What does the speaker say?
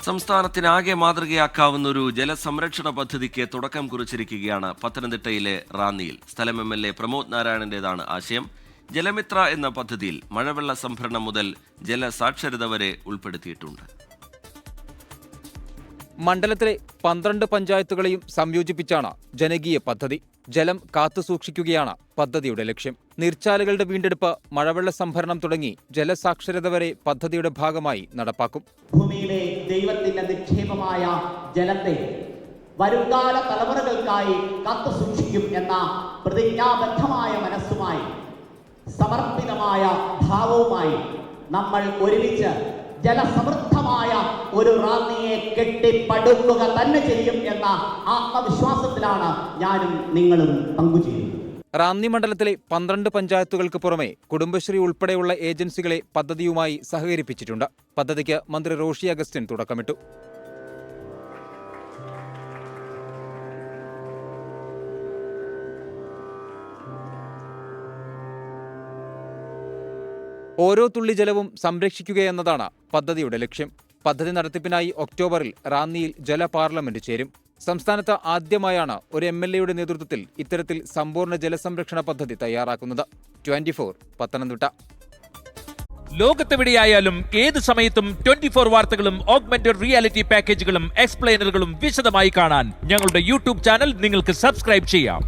സംസ്ഥാനത്തിനാകെ മാതൃകയാക്കാവുന്ന ഒരു ജലസംരക്ഷണ പദ്ധതിക്ക് തുടക്കം കുറിച്ചിരിക്കുകയാണ് പത്തനംതിട്ടയിലെ റാന്നിയിൽ. സ്ഥലം MLA പ്രമോദ് നാരായണന്റേതാണ് ആശയം. ജലമിത്ര എന്ന പദ്ധതിയിൽ മഴവെള്ള സംഭരണം മുതൽ ജലസാക്ഷരത വരെ ഉൾപ്പെടുത്തിയിട്ടുണ്ട്. മണ്ഡലത്തിലെ 12 പഞ്ചായത്തുകളെയും സംയോജിപ്പിച്ചാണ് ജനകീയ പദ്ധതി. ജലം കാത്തുസൂക്ഷിക്കുകയാണ് പദ്ധതിയുടെ ലക്ഷ്യം. നീർച്ചാലുകളുടെ വീണ്ടെടുപ്പ്, മഴവെള്ള സംഭരണം തുടങ്ങി ജലസാക്ഷരത വരെ പദ്ധതിയുടെ ഭാഗമായി നടപ്പാക്കും. ഭൂമിയിലെ ദൈവത്തിന്റെ നിക്ഷേപമായ ജലത്തെ വരുംകാല തലമുറകൾക്കായി കാത്തുസൂക്ഷിക്കും എന്ന പ്രതിജ്ഞാബദ്ധമായ മനസ്സുമായി, സമർപ്പിതമായ ഭാവവുമായി നമ്മൾ ഒരുമിച്ച് ജലസമൃദ്ധമായ ഒരു റാന്നിയെ കെട്ടിപ്പടുക്കുക തന്നെ ചെയ്യും എന്ന ആത്മവിശ്വാസത്തിലാണ് ഞാനും നിങ്ങളും പങ്കുചേരുന്നത്. റാന്നി മണ്ഡലത്തിലെ 12 പഞ്ചായത്തുകൾക്ക് പുറമെ കുടുംബശ്രീ ഉൾപ്പെടെയുള്ള ഏജൻസികളെ പദ്ധതിയുമായി സഹകരിപ്പിച്ചിട്ടുണ്ട്. പദ്ധതിക്ക് മന്ത്രി റോഷി അഗസ്റ്റിൻ തുടക്കമിട്ടു. ഓരോ തുള്ളി ജലവും സംരക്ഷിക്കുകയെന്നതാണ് പദ്ധതിയുടെ ലക്ഷ്യം. പദ്ധതി നടത്തിപ്പിനായി ഒക്ടോബറിൽ റാന്നിയിൽ ജല പാർലമെന്റ് ചേരും. സംസ്ഥാനത്ത് ആദ്യമായാണ് ഒരു MLAയുടെ നേതൃത്വത്തിൽ ഇത്തരത്തിൽ സമ്പൂർണ്ണ ജലസംരക്ഷണ പദ്ധതി തയ്യാറാക്കുന്നത്. 24 പത്തനംതിട്ട. ലോകത്തെവിടെയായാലും ഏത് സമയത്തും 24 വാർത്തകളും ഓഗ്മെന്റഡ് റിയാലിറ്റി പാക്കേജുകളും എക്സ്പ്ലെയിനറുകളും വിശദമായി കാണാൻ ഞങ്ങളുടെ YouTube ചാനൽ നിങ്ങൾക്ക് സബ്സ്ക്രൈബ് ചെയ്യാം.